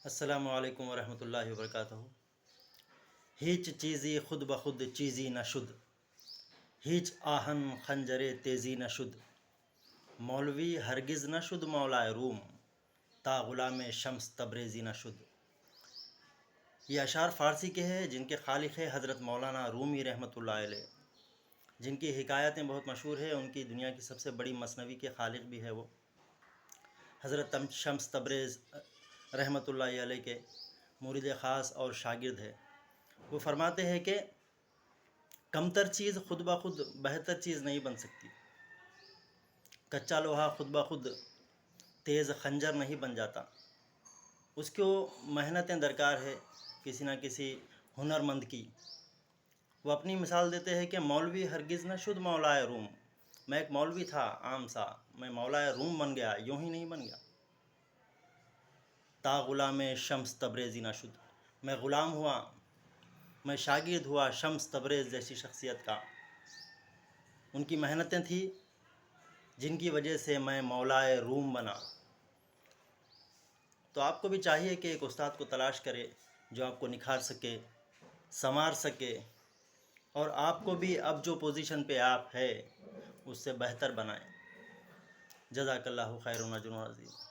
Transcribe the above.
السلام علیکم ورحمۃ اللہ وبرکاتہ۔ ہیچ چیزی خود بخود چیزی نہ شد، ہیچ آہن خنجر تیزی نہ شد، مولوی ہرگز نہ شد مولائے روم، تا غلام شمس تبریزی نہ شد۔ یہ اشعار فارسی کے ہیں جن کے خالق ہے حضرت مولانا رومی رحمۃ اللہ علیہ، جن کی حکایتیں بہت مشہور ہیں۔ ان کی دنیا کی سب سے بڑی مثنوی کے خالق بھی ہے وہ حضرت شمس تبریز رحمۃ اللہ علیہ کے مرید خاص اور شاگرد ہے۔ وہ فرماتے ہیں کہ کمتر چیز خود بخود بہتر چیز نہیں بن سکتی، کچا لوہا خود بخود تیز خنجر نہیں بن جاتا، اس کو محنتیں درکار ہے کسی نہ کسی ہنر مند کی۔ وہ اپنی مثال دیتے ہیں کہ مولوی ہرگز نہ شد مولائے روم، میں ایک مولوی تھا عام سا، میں مولائے روم بن گیا، یوں ہی نہیں بن گیا۔ تا غلام شمس تبریزی نہ شد، میں غلام ہوا، میں شاگرد ہوا شمس تبریز جیسی شخصیت کا۔ ان کی محنتیں تھیں جن کی وجہ سے میں مولائے روم بنا۔ تو آپ کو بھی چاہیے کہ ایک استاد کو تلاش کرے جو آپ کو نکھار سکے، سنوار سکے، اور آپ کو بھی اب جو پوزیشن پہ آپ ہے اس سے بہتر بنائیں۔ جزاک اللہ خیر و اجر عظیم۔